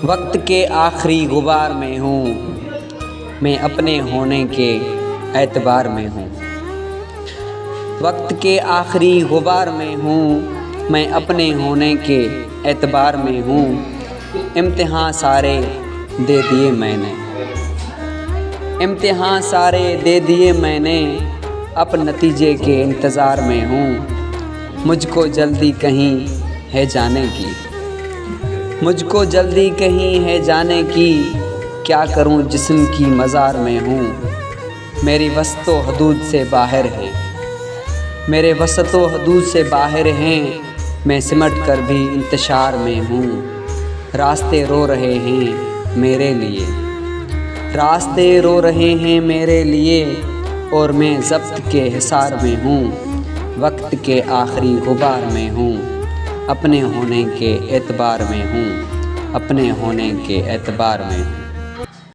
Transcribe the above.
وقت کے آخری غبار میں ہوں، میں اپنے ہونے کے اعتبار میں ہوں۔ وقت کے آخری غبار میں ہوں، میں اپنے ہونے کے اعتبار میں ہوں۔ امتحان سارے دے دیے میں نے، امتحان سارے دے دیے میں نے، اب نتیجے کے انتظار میں ہوں۔ مجھ کو جلدی کہیں ہے جانے کی، مجھ کو جلدی کہیں ہے جانے کی، کیا کروں جسم کی مزار میں ہوں۔ میری وسط و حدود سے باہر ہیں، میرے وسط و حدود سے باہر ہیں، میں سمٹ کر بھی انتشار میں ہوں۔ راستے رو رہے ہیں میرے لیے، راستے رو رہے ہیں میرے لیے، اور میں ضبط کے حصار میں ہوں۔ وقت کے آخری غبار میں ہوں، اپنے ہونے کے اعتبار میں ہوں، اپنے ہونے کے اعتبار میں ہوں۔